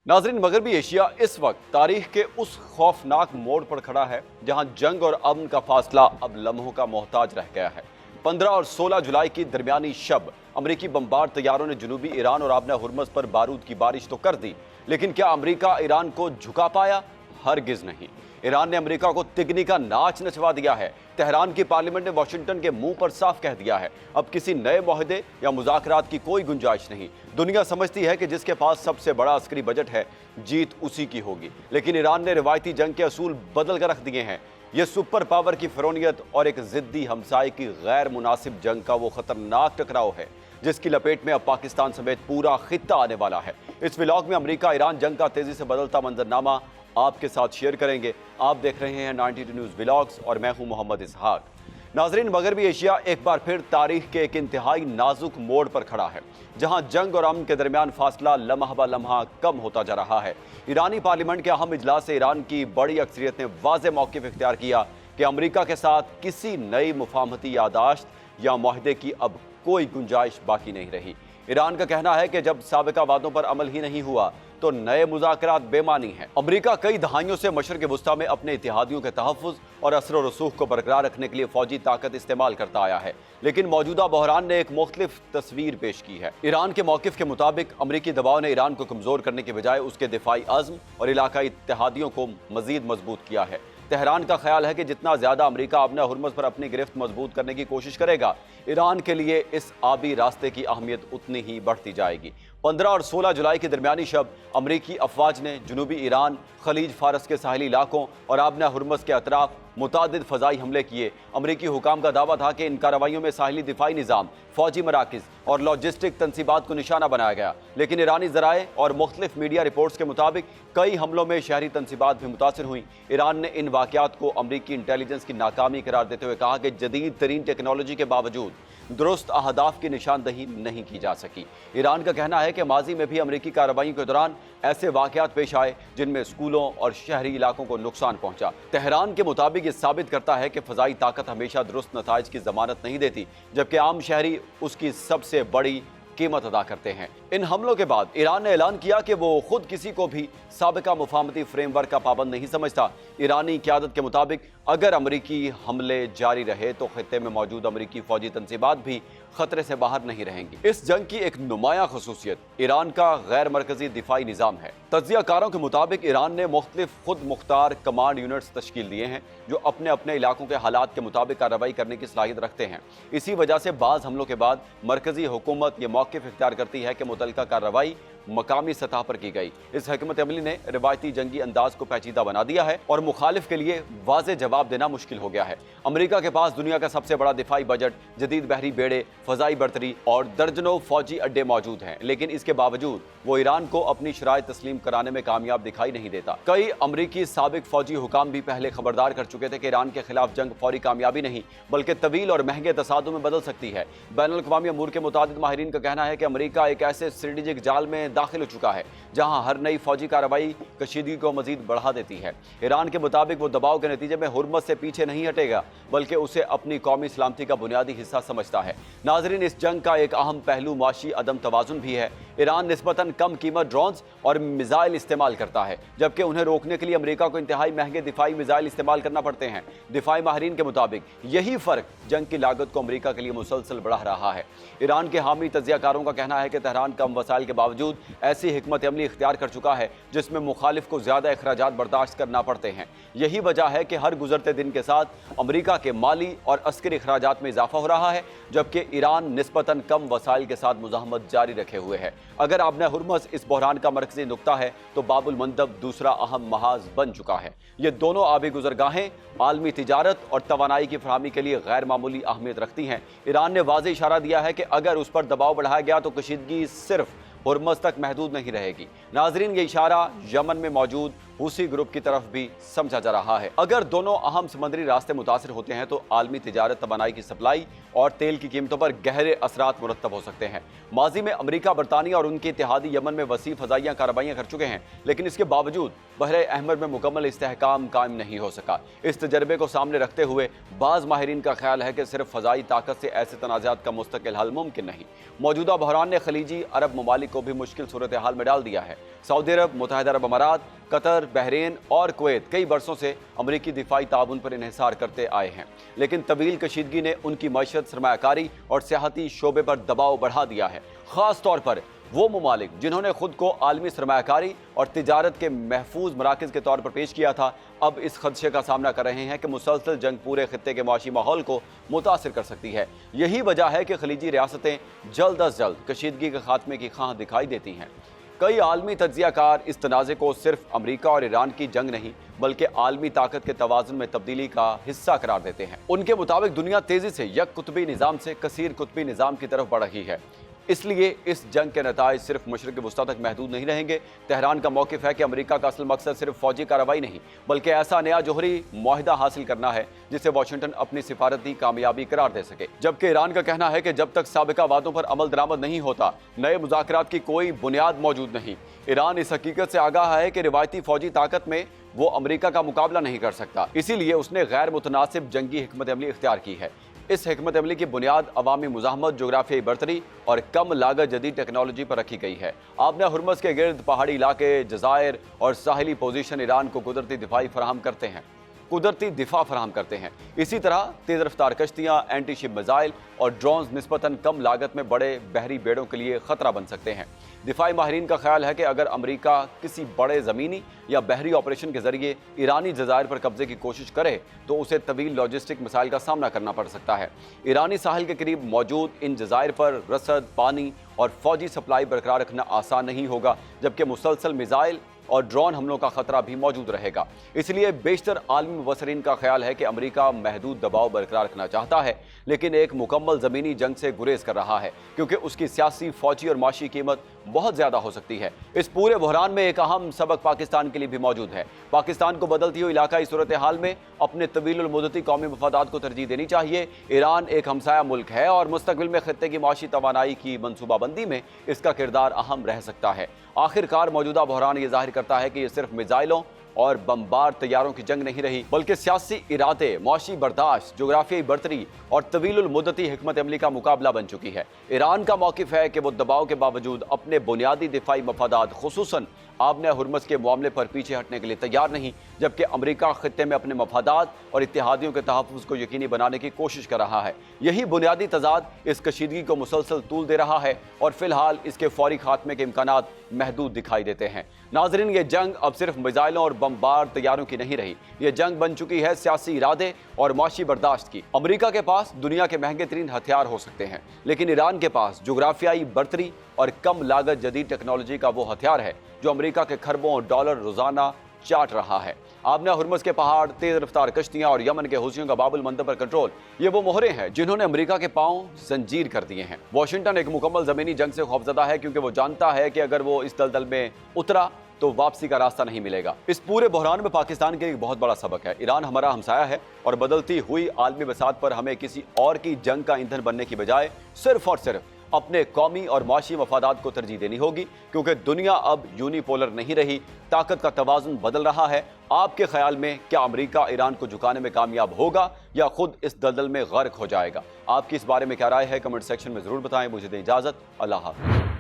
नाज़रीन, मगरबी एशिया इस वक्त तारीख के उस खौफनाक मोड़ पर खड़ा है जहां जंग और अमन का फासला अब लम्हों का मोहताज रह गया है। 15 और 16 जुलाई की दरमियानी शब अमरीकी बमबार तैयारों ने जनूबी ईरान और आबना हुर्मस पर बारूद की बारिश तो कर दी, लेकिन क्या अमरीका ईरान को झुका पाया? हरगिज नहीं। ईरान ने अमेरिका को तिगनी का नाच नचवा दिया है। तेहरान की पार्लियामेंट ने वाशिंगटन के मुंह पर साफ कह दिया है, अब किसी नए मुआहदे या मुज़ाकरात की कोई गुंजाइश नहीं। दुनिया समझती है कि जिसके पास सबसे बड़ा अस्करी बजट है, जीत उसी की होगी। लेकिन ईरान ने रिवायती जंग के असूल बदल कर रख दिए हैं। ये सुपर पावर की फिरौनियत और एक जिद्दी हमसाये की गैर मुनासिब जंग का वो खतरनाक टकराव है जिसकी लपेट में अब पाकिस्तान समेत पूरा खित्ता आने वाला है। इस व्लॉग में अमेरिका ईरान जंग का तेजी से बदलता मंजरनामा आपके साथ शेयर करेंगे। आप देख रहे हैं 92 न्यूज़ व्लॉग्स और मैं हूं मोहम्मद इसहाक। नाजरीन, मगरबी एशिया एक बार फिर तारीख के एक इंतहाई नाजुक मोड़ पर खड़ा है जहां जंग और अमन के दरमियान फासला लम्हा ब लम्हा कम होता जा रहा है। ईरानी पार्लियामेंट के अहम इजलास से ईरान की बड़ी अक्सरियत ने वाज़ेह मौक़िफ़ इख्तियार किया कि अमरीका के साथ किसी नई मुफाहमती यादाश्त या मुआहदे की अब कोई गुंजाइश बाकी नहीं रही। ईरान का कहना है कि जब साबिका वादों पर अमल ही नहीं हुआ तो नए मुज़ाकरात बेमानी हैं। अमरीका कई दहाइयों से मशरक़ वुस्ता में अपने इत्तेहादियों के तहफ़्फ़ुज़ और असर और रसूख को बरकरार रखने के लिए फ़ौजी ताकत इस्तेमाल करता आया है, लेकिन मौजूदा बहरान ने एक मुख्तलिफ तस्वीर पेश की है। ईरान के मौक़िफ़ के मुताबिक अमरीकी दबाव ने ईरान को कमज़ोर करने के बजाय उसके दिफाई अज़्म और इलाकाई इत्तेहादियों को मज़ीद मजबूत किया है। तेहरान का ख्याल है कि जितना ज़्यादा अमरीका आबना हुर्मस पर अपनी गिरफ्त मजबूत करने की कोशिश करेगा, ईरान के लिए इस आबी रास्ते की अहमियत उतनी ही बढ़ती जाएगी। 15 और 16 जुलाई की दरमियानी शब अमरीकी अफवाज ने जनूबी ईरान, खलीज फारस के साहिली इलाकों और आबना हुर्मस के अतराफ मुतादिद फ़ज़ाई हमले किए। अमरीकी हुकाम का दावा था कि इन कार्रवाइयों में साहिली दिफाई निज़ाम, फ़ौजी मराकिज़ और लॉजिस्टिक तनसीबात को निशाना बनाया गया, लेकिन ईरानी ज़राए और मुख्तलिफ मीडिया रिपोर्ट्स के मुताबिक कई हमलों में शहरी तनसीबात भी मुतासिर हुई। ईरान ने इन वाक़यात को अमरीकी इंटेलिजेंस की नाकामी करार देते हुए कहा कि जदीद तरीन टेक्नोलॉजी के बावजूद दुरुस्त अहदाफ की निशानदही नहीं की जा सकी। ईरान का कहना है कि माजी में भी अमरीकी कार्रवाइयों के दौरान ऐसे वाक़यात पेश आए जिनमें स्कूलों और शहरी इलाकों को नुकसान पहुंचा। तेहरान के मुताबिक ये साबित करता है कि फ़ज़ाई ताकत हमेशा दुरुस्त नताइज की ज़मानत नहीं देती, जबकि आम शहरी उसकी सबसे बड़ी कीमत अदा करते हैं। इन हमलों के बाद ईरान ने ऐलान किया कि वो खुद किसी को भी साबिका मुफाहमती फ्रेमवर्क का पाबंद नहीं समझता। ईरानी क़यादत के मुताबिक अगर अमरीकी हमले जारी रहे तो खित्ते में मौजूद अमरीकी फ़ौजी तनसीबात भी खतरे से बाहर नहीं रहेंगी। इस जंग की एक नुमायां खसूसियत ईरान का गैर मरकजी दिफाई निज़ाम है। तज्ज़ियाकारों के मुताबिक ईरान ने मुख्तलिफ खुद मुख्तार कमांड यूनिट्स तश्कील दिए हैं जो अपने अपने इलाकों के हालात के मुताबिक कार्रवाई करने की सलाहियत रखते हैं। इसी वजह से बाज़ हमलों के बाद मरकजी हुकूमत ये मौक़िफ़ इख्तियार करती है कि मुतल्लिका कार्रवाई मकामी सतह पर की गई। इस हिकमत अमली ने रिवायती जंगी अंदाज को पेचीदा बना दिया है और मुखालिफ के लिए वाज़े जवाब देना मुश्किल हो गया है। अमेरिका के पास दुनिया का सबसे बड़ा दिफाई बजट, जदीद बहरी बेड़े, फ़ज़ाई बर्तरी और दर्जनों फ़ौजी अड्डे मौजूद हैं, लेकिन इसके बावजूद वो ईरान को अपनी शराइ तस्लीम कराने में कामयाब दिखाई नहीं देता। कई अमरीकी साबिक फ़ौजी हुकाम भी पहले खबरदार कर चुके थे कि ईरान के खिलाफ जंग फौरी कामयाबी नहीं बल्कि तवील और महंगे तसादुम में बदल सकती है। बैनुल अक़वामी अमूर के मुतादिद माहिरीन का कहना है कि अमरीका एक ऐसे स्ट्रेटेजिक जाल में दाखिल हो चुका है जहां हर नई फौजी कार्रवाई कशीदगी को मजीद बढ़ा देती है। ईरान के मुताबिक वो दबाव के नतीजे में हुर्मस से पीछे नहीं हटेगा बल्कि उसे अपनी कौमी सलामती का बुनियादी हिस्सा समझता है। नाजरीन, इस जंग का एक अहम पहलू माशी अदम तवाजुन भी है। ईरान निस्बतन कम कीमत ड्रोन्स और मिसाइल इस्तेमाल करता है, जबकि उन्हें रोकने के लिए अमेरिका को इंतहाई महंगे दिफाई मिसाइल इस्तेमाल करना पड़ते हैं। दिफाई माहिरीन के मुताबिक यही फ़र्क जंग की लागत को अमेरिका के लिए मुसलसल बढ़ा रहा है। ईरान के हामी तज्ज़ियाकारों का कहना है कि तेहरान कम वसाइल के बावजूद ऐसी हिकमत अमली इख्तियार कर चुका है जिसमें मुखालिफ को ज़्यादा अखराजात बर्दाश्त करना पड़ते हैं। यही वजह है कि हर गुजरते दिन के साथ अमेरिका के माली और अस्करी अखराजात में इजाफा हो रहा है, जबकि ईरान निस्बतन कम वसाइल के साथ मुज़ाहमत जारी रखे हुए है। अगर आबना हुर्मस इस बहरान का मरकज़ी नुक्ता है तो बाबुल मंदब दूसरा अहम महाज बन चुका है। ये दोनों आबी गुजरगाहें आलमी तिजारत और तवानाई की फरहमी के लिए गैर मामूली अहमियत रखती हैं। ईरान ने वाज़ेह इशारा दिया है कि अगर उस पर दबाव बढ़ाया गया तो कशीदगी सिर्फ हुर्मस तक महदूद नहीं रहेगी। नाजरीन, ये इशारा यमन में मौजूद हुसी ग्रुप की तरफ भी समझा जा रहा है। अगर दोनों अहम समुद्री रास्ते मुतासिर होते हैं तो आलमी तिजारत, तवानाई की सप्लाई और तेल की कीमतों पर गहरे असरात मुरतब हो सकते हैं। माजी में अमेरिका, बरतानिया और उनके इत्तेहादी यमन में वसी फजाइया कार्रवाइयां कर चुके हैं, लेकिन इसके बावजूद बहरे अहमर में मुकम्मल इस्तेहकाम कायम नहीं हो सका। इस तजर्बे को सामने रखते हुए बाज़ माहिरीन का ख्याल है कि सिर्फ फ़ज़ाई ताकत से ऐसे तनाज़ात का मुस्तकिल हल मुमकिन नहीं। मौजूदा बहरान ने खलीजी अरब ममालिक को भी मुश्किल सूरत हाल में डाल दिया है। सऊदी अरब, मुत्तहिदा अरब अमारात, कतर, बहरीन और कुवैत कई बरसों से अमरीकी दिफाई ताउन पर इन्हिसार करते आए हैं, लेकिन तवील कशीदगी ने उनकी मईशत, सरमायाकारी और सियाहती शोबे पर दबाव बढ़ा दिया है। ख़ास तौर पर वो ममालिक जिन्होंने खुद को आलमी सरमायाकारी और तिजारत के महफूज मराकज़ के तौर पर पेश किया था, अब इस खदशे का सामना कर रहे हैं कि मुसलसल जंग पूरे खित्ते के माशी माहौल को मुतासिर कर सकती है। यही वजह है कि खलीजी रियासतें जल्द अज जल्द कशीदगी के खात्मे की खां दिखाई देती हैं। कई आलमी तज्जियाकार इस तनाज़े को सिर्फ अमरीका और ईरान की जंग नहीं बल्कि आलमी ताकत के तवाज़ुन में तब्दीली का हिस्सा करार देते हैं। उनके मुताबिक दुनिया तेज़ी से यक कुतबी निज़ाम से कसीर कुतबी निज़ाम की तरफ बढ़ रही है, इसलिए इस जंग के नताइज सिर्फ मशरिक़ वस्ता तक महदूद नहीं रहेंगे। तेहरान का मौक़िफ़ है कि अमेरिका का असल मकसद सिर्फ फ़ौजी कार्रवाई नहीं बल्कि ऐसा नया जोहरी मुआहिदा हासिल करना है जिसे वाशिंगटन अपनी सिफारती कामयाबी करार दे सके। जबकि ईरान का कहना है कि जब तक साबिका वादों पर अमल दरामद नहीं होता, नए मुज़ाकरात की कोई बुनियाद मौजूद नहीं। ईरान इस हकीकत से आगाह है कि रिवायती फ़ौजी ताकत में वो अमेरिका का मुकाबला नहीं कर सकता, इसीलिए उसने गैर मुतनासिब जंगी हिकमत अमली इख्तियार की है। इस हिकमत अमली की बुनियाद अवामी मुज़ाहमत, जोग्राफियाई बरतरी और कम लागत जदीद टेक्नोलॉजी पर रखी गई है। आबना हुर्मुज़ के गिर्द पहाड़ी इलाके, जज़ायर और साहिली पोजीशन ईरान को कुदरती दिफा फराहम करते हैं। इसी तरह तेज़ रफ्तार कश्तियाँ, एंटी शिप मिसाइल और ड्रोन्स निस्बतन कम लागत में बड़े बहरी बेड़ों के लिए ख़तरा बन सकते हैं। दिफाई माहिरीन का ख्याल है कि अगर अमेरिका किसी बड़े ज़मीनी या बहरी ऑपरेशन के जरिए ईरानी जज़ायर पर कब्जे की कोशिश करे तो उसे तवील लॉजिस्टिक मिसाइल का सामना करना पड़ सकता है। ईरानी साहिल के करीब मौजूद इन जज़ायर पर रसद, पानी और फ़ौजी सप्लाई बरकरार रखना आसान नहीं होगा, जबकि मुसलसल मिसाइल और ड्रोन हमलों का खतरा भी मौजूद रहेगा। इसलिए बेशतर आलमी मुबसरीन का ख्याल है कि अमेरिका महदूद दबाव बरकरार रखना चाहता है, लेकिन एक मुकम्मल ज़मीनी जंग से गुरेज कर रहा है, क्योंकि उसकी सियासी, फौजी और माशी कीमत बहुत ज़्यादा हो सकती है। इस पूरे बहरान में एक अहम सबक पाकिस्तान के लिए भी मौजूद है। पाकिस्तान को बदलती हुई इलाकाई सूरत हाल में अपने तवील मुद्दती कौमी मफादात को तरजीह देनी चाहिए। ईरान एक हमसाया मुल्क है और मुस्तकबिल में खित्ते की माशी तवानाई की मनसूबाबंदी में इसका किरदार अहम रह सकता है। आखिरकार मौजूदा बहरान ये जाहिर करता है कि ये सिर्फ मिसाइलों और बमबार तैयारों की जंग नहीं रही, बल्कि सियासी इरादे, माशी बर्दाश्त, जोग्राफियाई बरतरी और तवील मुद्दती हिकमत अमली का मुकाबला बन चुकी है। ईरान का मौक़िफ़ है कि वो दबाव के बावजूद अपने बुनियादी दिफाई मफादात, खुसूसन आबना हुर्मुज़ के मामले पर पीछे हटने के लिए तैयार नहीं, जबकि अमेरिका खित्ते में अपने मफादात और इत्तेहादियों के तहफ़्फ़ुज़ को यकीनी बनाने की कोशिश कर रहा है। यही बुनियादी तज़ाद इस कशीदगी को मुसलसल तूल दे रहा है और फिलहाल इसके फौरी खात्मे के इम्कानात महदूद दिखाई देते हैं। नाज़रीन, ये जंग अब सिर्फ मिसाइलों और बमबार तैयारों की नहीं रही, ये जंग बन चुकी है सियासी इरादे और माशी बर्दाश्त की। अमेरिका के पास दुनिया के महंगे तरीन हथियार हो सकते हैं, लेकिन ईरान के पास जोग्राफियाई बरतरी और कम लागत जदीद टेक्नोलॉजी का वो हथियार है जो अमेरिका के खरबों डॉलर रोजाना चाट रहा है। आबना हुर्मुज़ के पहाड़, तेज रफ्तार कश्तियां और यमन के हुसियों का बाबुल मंदब पर कंट्रोल, ये वो मोहरे हैं जिन्होंने अमेरिका के पांव जंजीर कर दिए हैं। वाशिंगटन एक मुकम्मल ज़मीनी जंग से खौफजदा है, क्योंकि वो जानता है कि अगर वो इस दलदल में उतरा तो वापसी का रास्ता नहीं मिलेगा। इस पूरे बहरान में पाकिस्तान के एक बहुत बड़ा सबक है। ईरान हमारा हमसाया है और बदलती हुई आलमी बसात पर हमें किसी और की जंग का ईंधन बनने की बजाय सिर्फ और सिर्फ अपने कौमी और माशी मफादात को तरजीह देनी होगी, क्योंकि दुनिया अब यूनिपोलर नहीं रही, ताकत का तवाज़ुन बदल रहा है। आपके ख्याल में क्या अमेरिका ईरान को झुकाने में कामयाब होगा या खुद इस दलदल में गर्क हो जाएगा? आपकी इस बारे में क्या राय है? कमेंट सेक्शन में ज़रूर बताएं। मुझे दें इजाज़त। अल्लाह हाफ़िज़।